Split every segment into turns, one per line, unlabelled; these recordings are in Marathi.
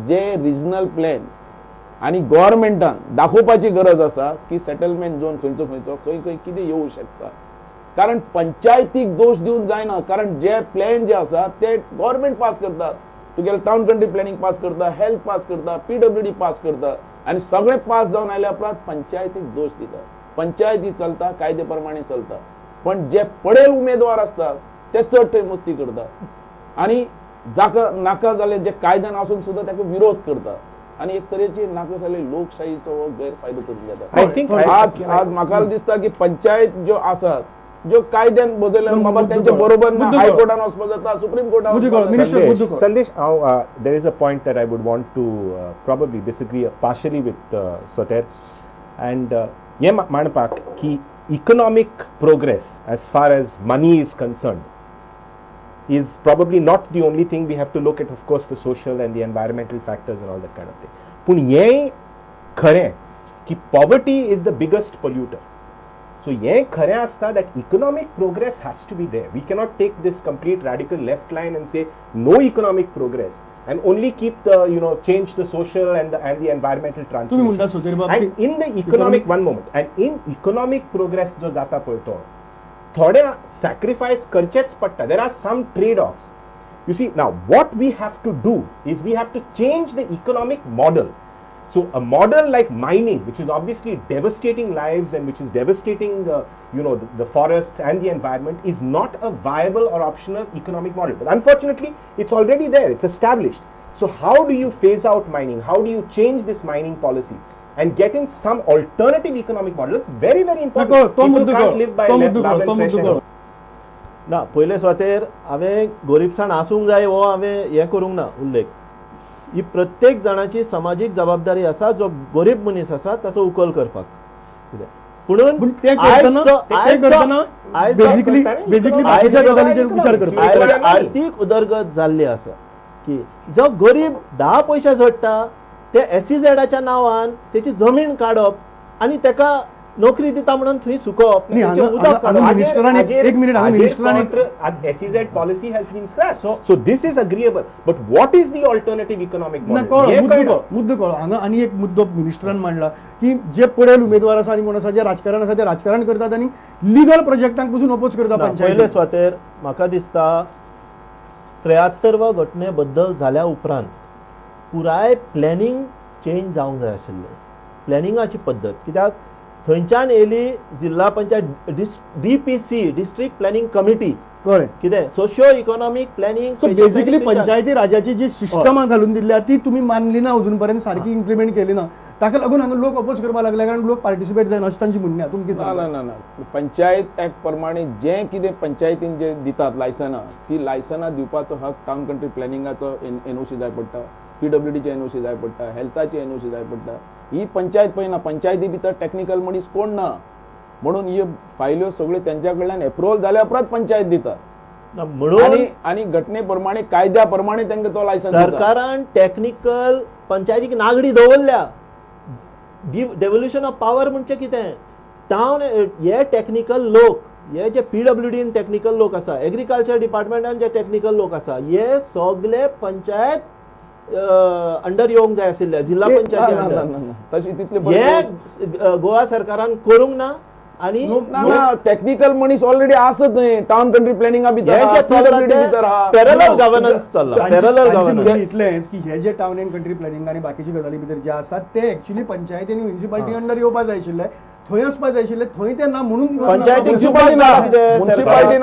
जे रिजनल प्लॅन आणि गव्हर्नमेंटान दाखोवपाची गरज आसा की सेटलमेंट झोन खंयचो खंयचो खंय खंय कितें येवं शकता. कारण पंचायतीक दोष दिवन जायना. कारण जे प्लॅन जे आसा ते गव्हर्नमेंट पास करता. तुगेले टाउन कंट्री प्लॅनिंग पास करता, हेल्थ पास करता, PWD पास करता आणि सगळे पास जावन आयल्या उपरांत पंचायतीक दोष दिता. पंचायती चलता कायदे प्रमाणे चलता. पण जे पडेल उमेदवार असतात ते चड थंय मस्ती करता आणि जाका नाका जाले जे कायद्यान आसून सुद्धा ताका विरोध करता आणि एक तरेची नाका जाले लोकशाहीचो गैरफायदो करून घेता.
आय थिंक
आज म्हाका दिसता की पंचायत ज्यो आसात जो कायद्यान बजयल्या बाबा त्यांच्या बरोबर हायकोर्टान वचपाक जाता, supreme कोर्टान.
Sandesh, there is a point that I would want to probably disagree partially with Soter, and ye manpak ki economic progress as far as money is concerned is probably not the only thing. We have to look at, of course, the social and the environmental factors and all that kind of thing. Pun ye khare ki poverty is the biggest polluter. So ye khare asta that economic progress has to be there. We cannot take this complete radical left line and say no economic progress and only keep the change the social and the environmental transformation. And in the economic one moment and in economic progress jo jata payto thode sacrifice karchets patta. There are some trade-offs. You see, now what we have to do is we have to change the economic model. So a model like mining, which is obviously devastating lives and which is devastating the forests and the environment, is not a viable or optional economic model. But unfortunately it's already there, it's established. So how do you phase out mining? How do you change this mining policy and get in some alternative economic model? It's very, very important. People can't live by love and fresh air.
ना पहिले स्वातेर हांवें गरीबसाण आसूंक जाय हो हांवें हें करूंक ना उल्लेख. ही प्रत्येक जाणाची सामाजीक जबाबदारी आसा जो गरीब मनीस आसा ताचो उखल करपाक. पुणून आर्थीक उदरगत जाल्ली आसा की जो गरीब 10 पैसे जोडटा ते SEZच्या नांवान तेची जमीन काडप आणि ताका नोकरी दिता म्हणून थंय सुकोवप.
SEZ policy has been scrapped. So this is agreeable. But what is the alternative economic model?
मुद्दो कळो हांगा आनी एक मुद्दो मिनिस्टरान मांडला की जे पडेल उमेदवार आसा आनी कोण आसा जे राजकारण आसा ते राजकारण करतात आनी लिगल प्रोजेक्टांक पसून अपोज करता.
पहिले स्वातेर म्हाका दिसता 73व्या घटने बद्दल जाल्या उपरांत पुराय प्लॅनिंग चेंज जावंक जाय आशिल्लें. प्लॅनिंगाची पद्दत कित्याक थंयच्यान येयली जिल्हा panchayat DPC district planning committee कितें सोशियो इकॉनॉमिक प्लॅनिंग.
बेसिकली पंचायती राजाची जी सिस्टम घालून दिल्या ती तुम्ही मानली ना अजून पर्यंत सारखी इम्प्लिमेंट केली ना. ताका लागून हांगा लोक अपोज करपाक लागले कारण लोक पार्टिसिपेट जायना अशें तांची म्हणणें. तुमकां कितें?
ना पंचायत ऍक्ट प्रमाणे जे कितें पंचायतीन जे दितात लायसनां ती लायसनां दिवपाचो हक टाउन कंट्री प्लॅनिंगाचो NOC जाय पडटा, PWDचे NOC जाय पडटा, हेल्थाची NOC जाय पडटा. ही पंचायत पळयना. पंचायती भितर टेक्निकल मनीस कोण ना म्हणून ही फायल्यो सगळ्यो त्यांच्या कडल्यान एप्रुवल जाल्या उपरांत पंचायत दिता म्हणून आणि घटने प्रमाणे कायद्या प्रमाणे तांकां तो लायसन
सरकारान टेक्निकल पंचायतीक नागडी दवरल्या. डेव्होल्युशन ऑफ पॉवर म्हणजे कितें टावन हे टेक्निकल लोक हे जे PWD टेक्निकल लोक आसा, एग्रीकल्चर डिपार्टमेंटान जे टेक्निकल लोक आसा हे सगळे पंचायत अंडर येवंक जाय आशिल्ले जिल्हा पंचायती. गोवा सरकारान करूंक ना आणि
टेक्निकल मनीस ऑलरेडी आसत न्हय टाउन कंट्री प्लॅनिंगा भितर
पॅरलल गव्हर्नन्स चल्ला. पॅरलल गव्हर्नन्स
इतलेंच की हे जे टाउन एंड कंट्री प्लॅनिंग आनी बाकीची गजाली भितर जे आसात ते एक्चुअली पंचायती आनी म्युनिसिपालिटी अंडर येवपाक जाय आशिल्ले, थंय वचपाक जाय आशिल्ले, थंय ते ना म्हणून
पंचायतीक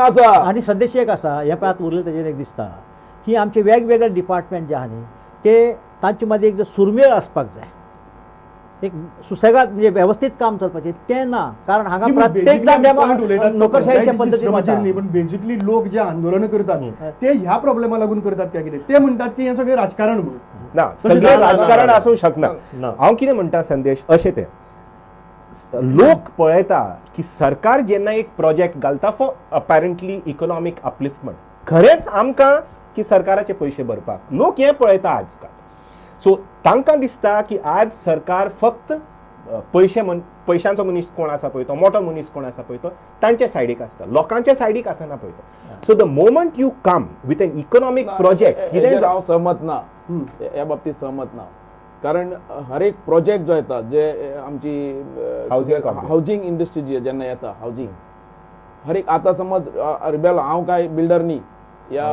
आसा. आनी सदस्य एक आसा हे पळयात उरलें तेजेर एक दिसता की आमचे वेगवेगळे डिपार्टमेंट जे आहा न्ही ते तांचे मदीं एक जो सुरमेळ आसपाक जाय, एक सुसेगाद म्हणजे व्यवस्थित काम चलपाचें तें ना. कारण हांगा प्रत्येक जाण नोकरशाहीच्या पद्दतीन
पण बेसिकली लोक जे आंदोलन करतात ते ह्या प्रॉब्लेमा लागून करतात काय कितें ते म्हणटात की हे सगळें राजकारण म्हणून
ना. सगळें राजकारण आसूंक शकना. हांव कितें म्हणटा संदेश अशें तें लोक पळयता की सरकार जेन्ना एक प्रोजेक्ट घालता फॉर अपॅरंटली इकॉनॉमिक अपलिफ्टमेंट खरेंच आमकां की सरकाराचे पयशे भरपाक लोक हें पळयता आजकाल. सो तांकां दिसता की आज सरकार फक्त पैशांचो मनीस कोण आसा पळय तो मोठो मनीस कोण आसा पळय तो तांचे सायडीक आसता, लोकांच्या सायडीक आसना पळय तो. So the moment you come with an economic project
कितें हांव सहमत ना या बाबतीत सहमत ना, कारण हर एक प्रोजेक्ट जो येता जे आमची हाऊसिंग इंडस्ट्री जी जेन्ना येता हाऊसिंग हर एक आता समज रिबेल हांव काय बिल्डर न्ही या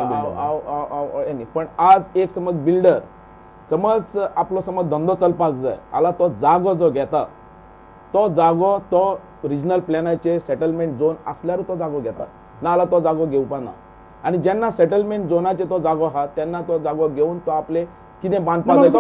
पण आज एक समज बिल्डर समज आपलो समज धंदो चलपाक जाय आला तो जागो जो घेता तो जागो तो रिजनल प्लॅनाचे सेटलमेंट झोन असल्यार तो जागो घेता ना जाल्यार तो जागो घेवपा ना आणि जेन्ना सेटलमेंट झोनाचे तो जागो आहा तेन्ना तो जागो घेवन तो आपले कितें बांदपाक जाय तो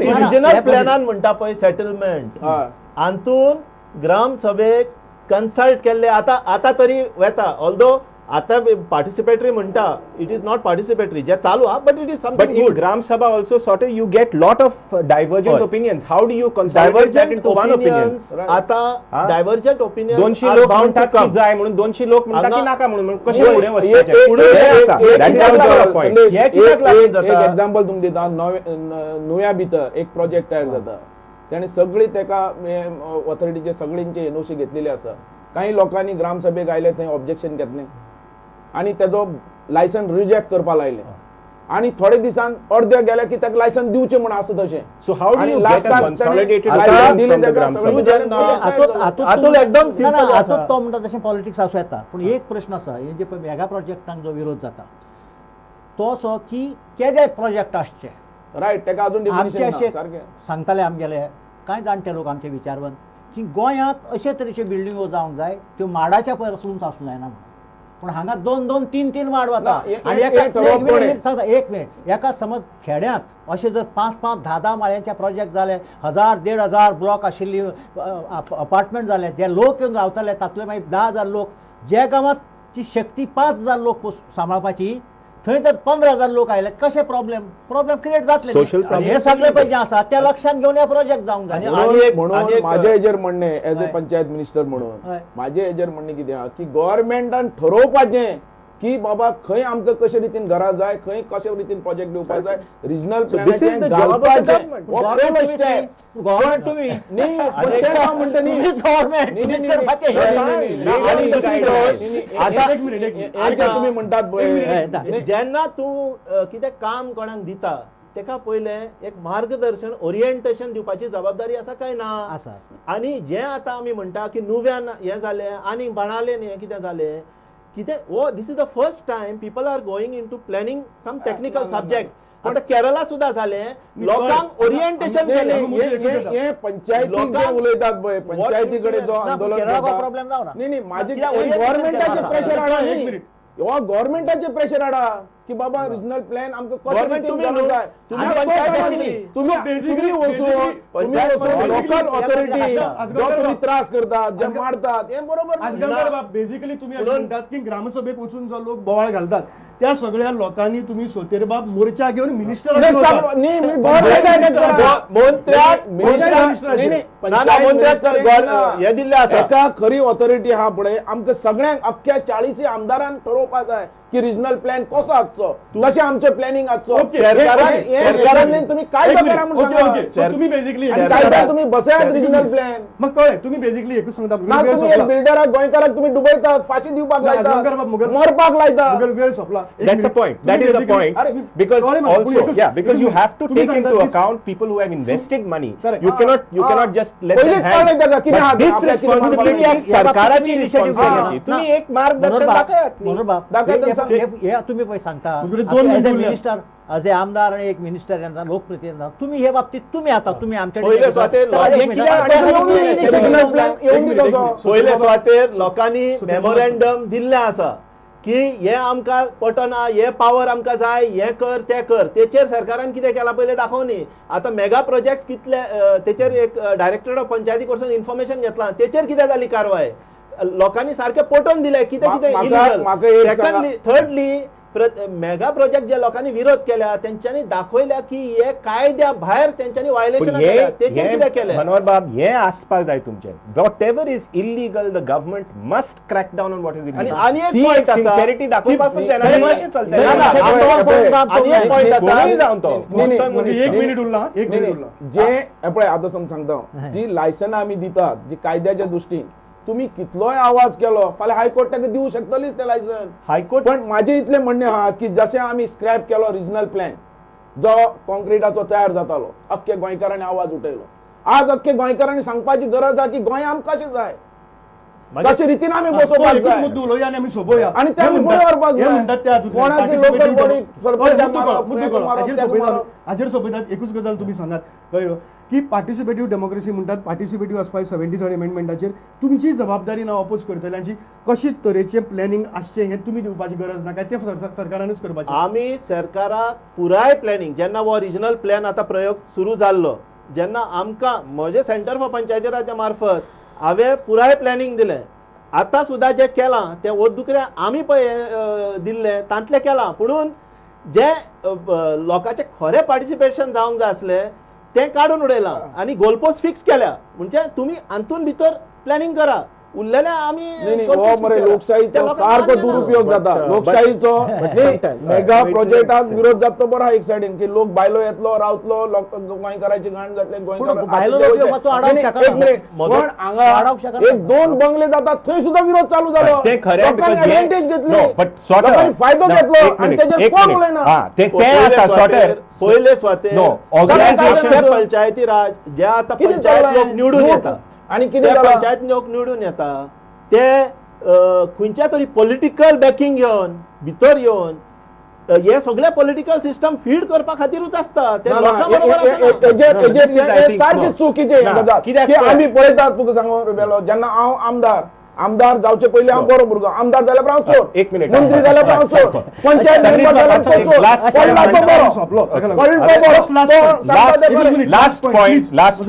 रिजनल प्लॅनान म्हणटा पळय सेटलमेंट हातून ग्राम सभेक कन्सल्ट केल्ले आता तरी वेता ऑल्दो आता पार्टिसिपेटरी म्हणटा इट इज नॉट पार्टिसिपेटरी जे चालू हा but it is something
But in Gram Sabha also sort of you get lot of divergent opinions. How do you consolidate that into one opinion?
आता डायव्हर्जंट ओपिनियन
200 लोक म्हणतात की जाय म्हणून 200 लोक म्हणतात की नाका म्हणून कशे पुढे वचपाचे
एक एग्जांपल तुमकां दिता नुया भितर एक प्रोजेक्ट तयार जाता तेणे सगळी तेका ऑथॉरिटीचे सगळ्यांचे एनओसी घेतलेली आसा काही लोकांनी ग्रामसभेक आयले थंय ऑब्जेक्शन घेतलें आणि तेजो लायसन रिजेक्ट करपा लायलें आणि थोडे दिसान अर्दे गेले की ताका लायसन दिवचें म्हण आसा तशें
so how do you get a consolidated
licence दिले
from the
तेका
Gram
सगळी
Sabha?
हातून एकदम सिंपल
आतां तो म्हणटा तशें पॉलिटिक्स आसूं येता पूण एक प्रश्न आसा हे जे पळय मेगा प्रोजेक्टांक जो विरोध जाता तो असो की केदे प्रोजेक्ट आसचे
रायट तेका अजून
आमचे
डिफिनिशन
अशे
सारकें
सांगताले आमगेले कांय जाणटे लोक आमचे विचारवंत की गोंयांत अशे तरेचे बिल्डिंगो जावंक जाय त्यो माडाच्या पासून आसूं जायना म्हणून पूण हांगा 2-2, 3-3 माड वता आनी एक मिनिट एका समज खेड्यांत अशे जर 5-5, 10-10 माळ्यांचे प्रोजेक्ट जाले 1000-1500 ब्लॉक आशिल्ली अपार्टमेंट जाले जे लोक येवन रावताले तातूंतले मागीर 10,000 लोक जे गांवांत ची शक्ती 5,000 लोक सांबाळपाची थंय जर 15,000 लोक आयले कशे प्रॉब्लेम क्रिएट जातले हे सगळे पळय जे आसा त्या लक्षात घेवन हे प्रोजेक्ट जावंक जाय
म्हणून माझ्या हेजेर म्हणणे एज ए पंचायत मिनिस्टर म्हणून माझ्या हेजेर म्हणणे कितें आहा की गव्हर्नमेंटान ठरोवपाचें की बाबा खंय आमकां कशे रितीन घरां जाय खंय कशे रितीन प्रोजेक्ट दिवपाक जाय रिजनल प्लॅनाचें घालपाचें
गव्हर्नमेंट तुम्ही
न्ही पण ते हांव म्हणटा न्ही तुम्ही म्हणटात पळय
जेन्ना तूं कितें काम कोणाक दिता तेका पयले एक मार्गदर्शन ओरिएंटेशन दिवपाची जबाबदारी आसा काय ना
आसा
आनी जे आतां आमी म्हणटा की नुव्यान हें जालें आनी बाणालें हें कितें जालें कितें वो this is the first time people are going into planning some technical subject आता केरला सुद्धा झालें लोकांक ओरिएंटेशन केलें
हे पंचायती जे उलयतात पळय पंचायती कडेन जो आंदोलन
प्रॉब्लेम जावना
न्ही माझे गव्हर्नमेंटाचे प्रेशर हाडा न्ही हो गव्हर्नमेंटाचे प्रेशर हाडा की बाबा रिजनल प्लॅन आमकां कशें करूंक जाय तुम्ही लोकल ऑथॉरिटी जो तुम्ही त्रास करतात जे मारतात हे बरोबर
बेसिकली तुम्ही असे म्हणतात की ग्रामसभेत वचून जो लोक बोवाळ घालतात त्या सगळ्या लोकांनी तुम्ही सोतेर बाब मोर्चा घेऊन मिनिस्टर
हे दिल्ले आसा एका खरी ऑथॉरिटी आहा पळय आमकां सगळ्यांक अख्ख्या 40 आमदारांक ठरोवपाक जाय की रिजनल प्लॅन कसो आसचो कशें आमचें प्लॅनिंग आसचो सरकारान तुम्ही काय करा म्हणून सांगा
तुम्ही बेसिकली
तुम्ही बसयात रिजनल प्लॅन
मग कळ्ळें तुम्ही बेसिकली एकूच सांगता
तुम्ही एक बिल्डराक गोंयकाराक तुम्ही डुबयतात फाशी दिवपाक लायतात मरपाक लायतात
वेळ सोपला
That's the point. That is the point. Because also, yeah, because you have to take into account people who have invested money. You cannot just let them have. But this responsibility is सरकाराची responsibility. तुम्ही एक मार्गदर्शन
हे तुम्ही पळय सांगता as a minister as a आमदार आणि एक मिनिस्टर यांना लोकप्रतिनिधी तुम्ही हे बाबतीत तुम्ही आमच्या
पयले सुवातेर लोकांनी मेमोरेंडम दिल्ले आसा की हे आमकां पटना हे पावर आमकां जाय हे कर ते कर तेचेर सरकारान कितें केलां पयलें दाखोवनी आतां मेगा प्रोजेक्ट्स कितले तेचेर एक डायरेक्टर ऑफ पंचायती कडसून इन्फॉर्मेशन घेतलां तेचेर कितें जाली कारवाय लोकांनी सारकें पटोवन दिलें कितें कितें illegal secondly thirdly mega project जे लोकांनी विरोध केल्या त्यांच्यानी दाखवल्या की हे कायद्या भायर त्यांच्यानी वायलेशन केल्या तेचेर कितें केलें
मनोहर बाब हे आसपाक जाय तुमचे what ever is illegal the government must crack down on what is illegal
आणि एक point आसा.
सिन्सिअरिटी दाखोवपाकूच जाय ना
नाही,
मातशें चलता
नाही, नाही, आणि एक point आसा.
कोणूय जावन तो
एक मिनिट उरला एक मिनिट उरला
जे पळय आतां सांगता जी लायसनां आमी दितात जी कायद्याच्या दृश्टीन तुम्ही कितलोय आवाज केलो फाल्यां हायकोर्ट ताका दिवंक शकतलीच ते लायसन
हायकोर्ट
पण माझे इतले म्हणणे हा की जशें आमी स्क्रॅप केलो रिजनल प्लॅन जो कॉन्क्रिटाचो तयार जातालो अख्खे गोंयकारांनी आवाज उठयलो आज अख्खे गोंयकारांनी सांगपाची गरज आहा की गोंय आमकां कशें जाय कशे रितीन आमी बसोवपाक जाय
मुद्दो उलोवया आनी आमी सोंपोवया
आणि ते आमी फुडें व्हरपाक
हे
जाय
म्हणटात ते
कोणाक लोकल बॉडी सरपंचाक मारप,
मुद्दो
हेका मारप,
हाजेर
तेका
सोंपयतात
मारप.
हाजेर सोंपयतात एकूच गजाल तुमी सांगात कळ्ळो की पार्टिसिपेटिव्ह डेमोक्रेसी म्हणटात पार्टिसिपेटिव्ह आसपाक 73rd अमेंडमेंटाचेर तुमची जबाबदारी हांव अपोज करतल्यांची कशी तरेचे प्लॅनिंग आसचें हें तुमी दिवपाची गरज ना काय ते सरकारानूच करपाचें
आमी सरकाराक पुराय प्लॅनिंग जेन्ना हो रिजनल प्लॅन आतां प्रयोग सुरू जाल्लो जेन्ना आमकां म्हजे सेंटर फॉर पंचायती राजा मार्फत हांवें पुराय प्लॅनिंग दिलें आतां सुद्दां जें केलां तें दुसरें आमी पळय दिल्लें तांतलें केलां पुणून जे लोकांचें खरें पार्टिसिपेशन जावंक जाय आसलें तें काडून उडयलां आनी गोल पोस्ट फिक्स केल्या म्हणजे तुमी हातून भितर प्लॅनिंग करा उरलेलें आमी
हो मरे लोकशाहीचो सारको दुरुपयोग जाता लोकशाहीचो मेगा प्रोजेक्टाक विरोध जाता बरो एक सायडीन की लोक भायलो येतलो रावतलो गोंयकारांची घाण जातले
भायलो लोक येवं तो आडावंक शकना.
पण हांगा एक दोन बंगले जातात थंय सुद्धा विरोध चालू जालो
ते खरें
लोकांनी एडवांटेज घेतली
बट सॉर्ट
लोकांनी फायदो घेतलो आणि तेजेर कोण उलयना
ते आसा सॉर्टर
पयले स्वाते
No, organization-
पंचायती राज जे आतां
कितें
पंचायत
चल्लां?
लोक निवडून येता
आणि कितें
ते
जालां?
पंचायत लोक निवडून येता ते खंयच्या तरी पॉलिटिकल बॅकिंग घेवन भितर येवन हे सगळे पॉलिटिकल सिस्टम फीड करपा खातीरूच आसता ते लोकां बरोबर आसना.
सारखी चुकीचे गजाल
कित्याक
की आमी पळयतात तुका सांगू बेलो जेन्ना हांव आमदार जावचे पयलीं हांव बरो भुरगो आमदार जाल्यार हांव चोर
एक मिनिट.
मंत्री जाल्यार हांव चोर पंचायत
संदीप
मेंबर जाल्यार
बाबा,
चोर
last
पडला तो बरो
सोंपलो. ताका
कळ्ळो तो बरो
लास्ट
Time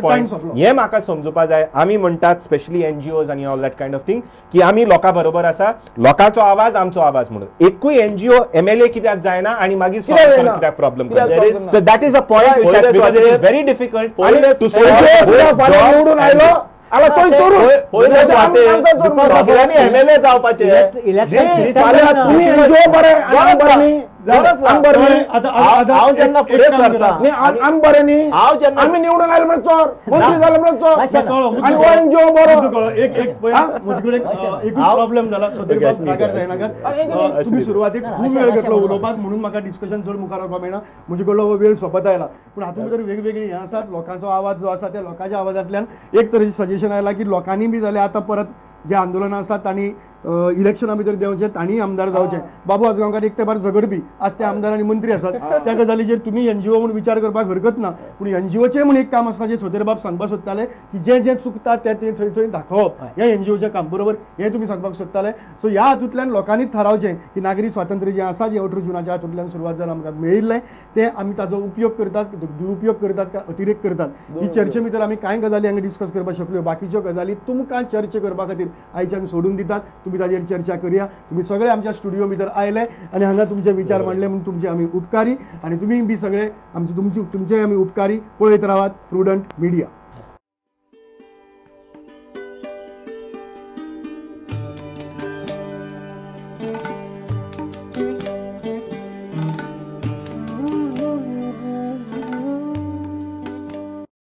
पॉइंट
सोंपलो.
हे म्हाका समजुपा जाय आमी म्हणटात स्पेशली एनजीओज आणि all that kind of thing की आमी लोकां बरोबर आसा लोकांचो आवाज आमचो आवाज म्हणून एकूय एनजीओ एमएलए कित्याक जायना आणि मागीर कित्याक problem that is a point very difficult
निवडून आयलो आला तोय चोरून
एमएलए जावपाचे
इलेक्शन
तुम्ही एनजीओ बरे
हांव जेन्ना फुडें सरता
आम बरे न्ही
हांव जेन्ना
आम्ही निवडून आयले म्हणजे चोर मंत्री झाले म्हणजे चोर आणि हो एनजीओ बरो
एकूच प्रॉब्लेम झाला रागार जायनाका तुम्ही सुरवातेक खूप वेळ घेतलो उलोवपाक म्हणून म्हाका डिस्कशन चड मुखार वचपाक मेळना म्हजे कडलो वेळ सोंपत आयला पूण हातूंत भितर वेगवेगळी हें आसात लोकांचो आवाज जो आसा त्या लोकांच्या आवाजांतल्यान एक तरेचें सजेशन आयलां की लोकांनी बी जाल्यार आतां परत जे आंदोलनां आसात तांणी इलेक्शना भितर देंवचे तांणी आमदार जावचे बाबू आजगांवकार एक ते बार झगडपी आज ते आमदार आनी मंत्री आसात त्या गजालीचेर तुमी एनजीओ म्हणून विचार करपाक हरकत ना पूण एनजीओचें म्हणून एक काम आसता जे छोतेरबाब सांगपाक सोदताले की जें जें चुकता तें थंय थंय दाखोवप हें एनजीओचें काम बरोबर हें तुमी सांगपाक सोदताले सो ह्या हातूंतल्यान लोकांनीच थारावचें की नागरी स्वातंत्र्य जें आसा जें 18 जुनाच्या हातूंतल्यान सुरवात जावन आमकां मेळिल्लें तें आमी ताचो उपयोग करतात दुरुपयोग करतात काय अतिरेक करतात ही चर्चे भितर आमी कांय गजाली हांगा डिस्कस करपाक शकल्यो बाकीच्यो गजाली तुमकां चर्चा करपा खातीर आयच्यान सोडून दितात तुमी ताजेर चर्चा करुया तुम्ही सगळे आमच्या स्टुडिओ भितर आयले आणि हांगा तुमचे विचार मांडले म्हणून तुमचे आमी उपकारी आणि तुम्ही बी सगळे आमचे तुमचे आमी उपकारी पळयत रावात प्रुडंट मिडिया.